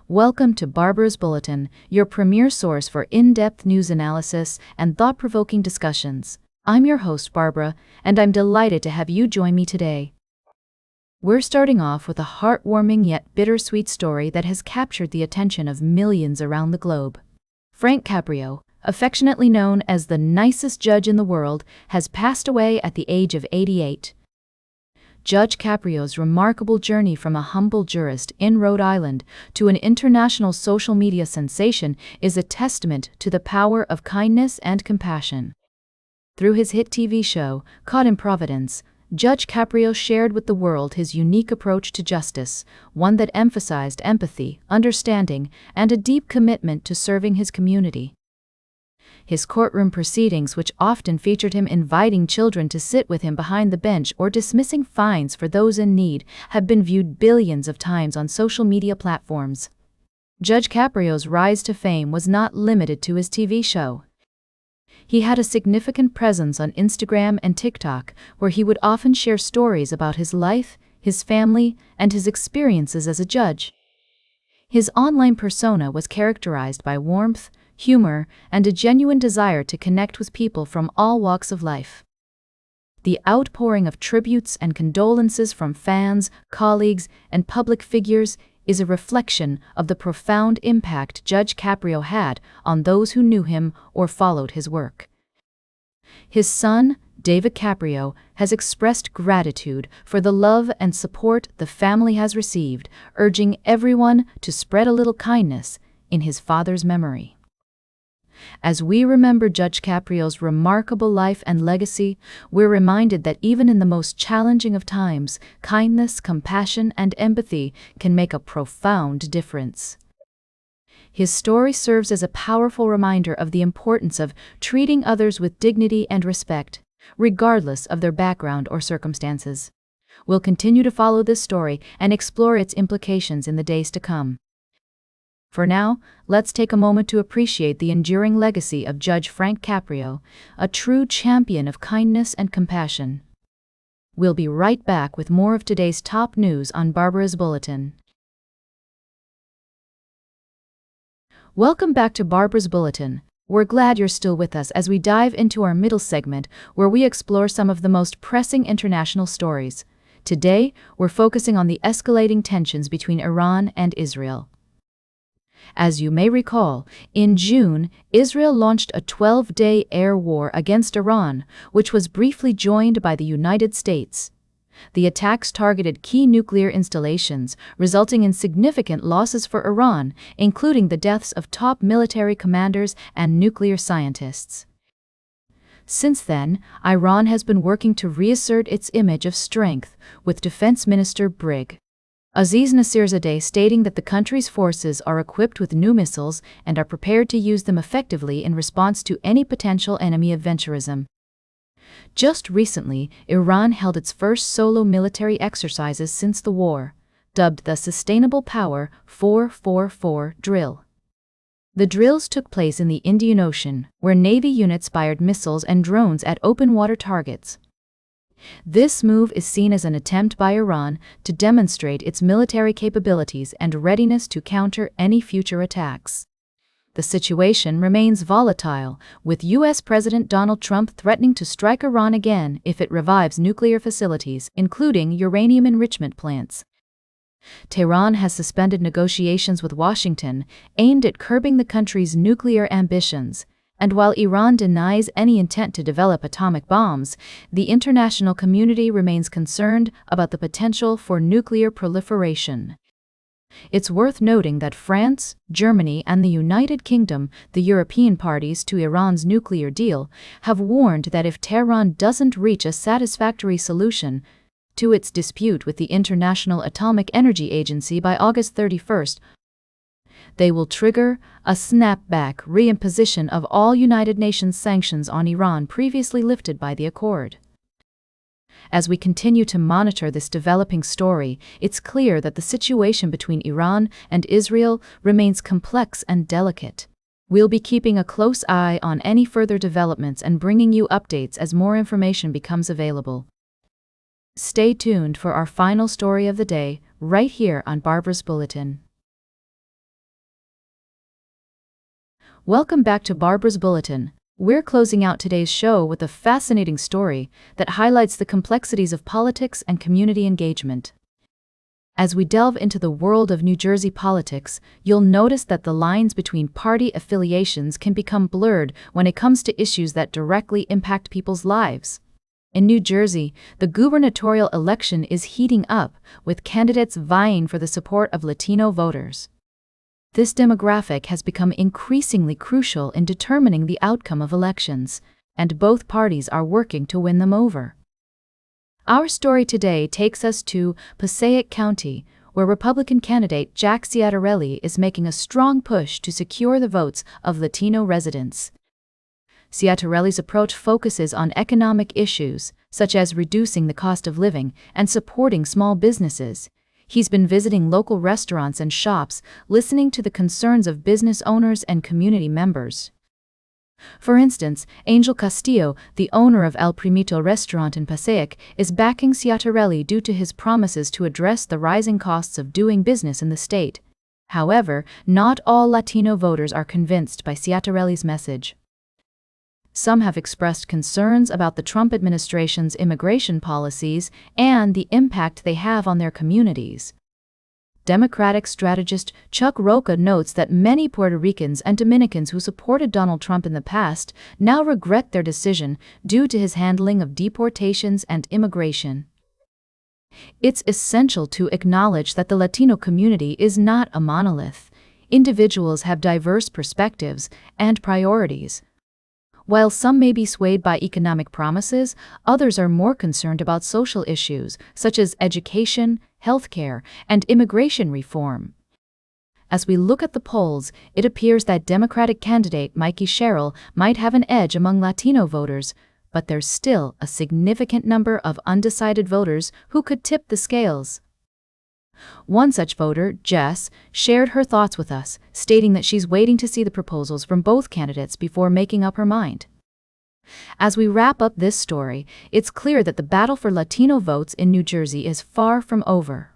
Welcome to Barbara's Bulletin, your premier source for in-depth news analysis and thought-provoking discussions. I'm your host, Barbara, and I'm delighted to have you join me today. We're starting off with a heartwarming yet bittersweet story that has captured the attention of millions around the globe. Frank Caprio, affectionately known as the nicest judge in the world, has passed away at the age of 88. Judge Caprio's remarkable journey from a humble jurist in Rhode Island to an international social media sensation is a testament to the power of kindness and compassion. Through his hit TV show, Caught in Providence, Judge Caprio shared with the world his unique approach to justice, one that emphasized empathy, understanding, and a deep commitment to serving his community. His courtroom proceedings, which often featured him inviting children to sit with him behind the bench or dismissing fines for those in need, have been viewed billions of times on social media platforms. Judge Caprio's rise to fame was not limited to his TV show. He had a significant presence on Instagram and TikTok, where he would often share stories about his life, his family, and his experiences as a judge. His online persona was characterized by warmth, humor, and a genuine desire to connect with people from all walks of life. The outpouring of tributes and condolences from fans, colleagues, and public figures is a reflection of the profound impact Judge Caprio had on those who knew him or followed his work. His son, David Caprio, has expressed gratitude for the love and support the family has received, urging everyone to spread a little kindness in his father's memory. As we remember Judge Caprio's remarkable life and legacy, we're reminded that even in the most challenging of times, kindness, compassion, and empathy can make a profound difference. His story serves as a powerful reminder of the importance of treating others with dignity and respect, regardless of their background or circumstances. We'll continue to follow this story and explore its implications in the days to come. For now, let's take a moment to appreciate the enduring legacy of Judge Frank Caprio, a true champion of kindness and compassion. We'll be right back with more of today's top news on Barbara's Bulletin. Welcome back to Barbara's Bulletin. We're glad you're still with us as we dive into our middle segment, where we explore some of the most pressing international stories. Today, we're focusing on the escalating tensions between Iran and Israel. As you may recall, in June, Israel launched a 12-day air war against Iran, which was briefly joined by the United States. The attacks targeted key nuclear installations, resulting in significant losses for Iran, including the deaths of top military commanders and nuclear scientists. Since then, Iran has been working to reassert its image of strength, with Defense Minister Brig. Aziz Nasirzadeh stating that the country's forces are equipped with new missiles and are prepared to use them effectively in response to any potential enemy adventurism. Just recently, Iran held its first solo military exercises since the war, dubbed the Sustainable Power 444 drill. The drills took place in the Indian Ocean, where Navy units fired missiles and drones at open-water targets. This move is seen as an attempt by Iran to demonstrate its military capabilities and readiness to counter any future attacks. The situation remains volatile, with U.S. President Donald Trump threatening to strike Iran again if it revives nuclear facilities, including uranium enrichment plants. Tehran has suspended negotiations with Washington, aimed at curbing the country's nuclear ambitions. And while Iran denies any intent to develop atomic bombs, the international community remains concerned about the potential for nuclear proliferation. It's worth noting that France, Germany, and the United Kingdom, the European parties to Iran's nuclear deal, have warned that if Tehran doesn't reach a satisfactory solution to its dispute with the International Atomic Energy Agency by August 31st, they will trigger a snapback reimposition of all United Nations sanctions on Iran previously lifted by the accord. As we continue to monitor this developing story, it's clear that the situation between Iran and Israel remains complex and delicate. We'll be keeping a close eye on any further developments and bringing you updates as more information becomes available. Stay tuned for our final story of the day, right here on Barbara's Bulletin. Welcome back to Barbara's Bulletin. We're closing out today's show with a fascinating story that highlights the complexities of politics and community engagement. As we delve into the world of New Jersey politics, you'll notice that the lines between party affiliations can become blurred when it comes to issues that directly impact people's lives. In New Jersey, the gubernatorial election is heating up, with candidates vying for the support of Latino voters. This demographic has become increasingly crucial in determining the outcome of elections, and both parties are working to win them over. Our story today takes us to Passaic County, where Republican candidate Jack Ciattarelli is making a strong push to secure the votes of Latino residents. Ciattarelli's approach focuses on economic issues, such as reducing the cost of living and supporting small businesses. He's been visiting local restaurants and shops, listening to the concerns of business owners and community members. For instance, Angel Castillo, the owner of El Primito restaurant in Passaic, is backing Ciattarelli due to his promises to address the rising costs of doing business in the state. However, not all Latino voters are convinced by Ciattarelli's message. Some have expressed concerns about the Trump administration's immigration policies and the impact they have on their communities. Democratic strategist Chuck Rocha notes that many Puerto Ricans and Dominicans who supported Donald Trump in the past now regret their decision due to his handling of deportations and immigration. It's essential to acknowledge that the Latino community is not a monolith. Individuals have diverse perspectives and priorities. While some may be swayed by economic promises, others are more concerned about social issues such as education, healthcare, and immigration reform. As we look at the polls, it appears that Democratic candidate Mikey Sherrill might have an edge among Latino voters, but there's still a significant number of undecided voters who could tip the scales. One such voter, Jess, shared her thoughts with us, stating that she's waiting to see the proposals from both candidates before making up her mind. As we wrap up this story, it's clear that the battle for Latino votes in New Jersey is far from over.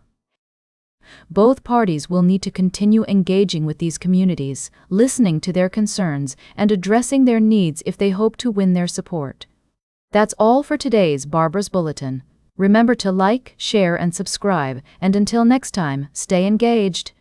Both parties will need to continue engaging with these communities, listening to their concerns, and addressing their needs if they hope to win their support. That's all for today's Barbara's Bulletin. Remember to like, share, and subscribe, and until next time, stay engaged.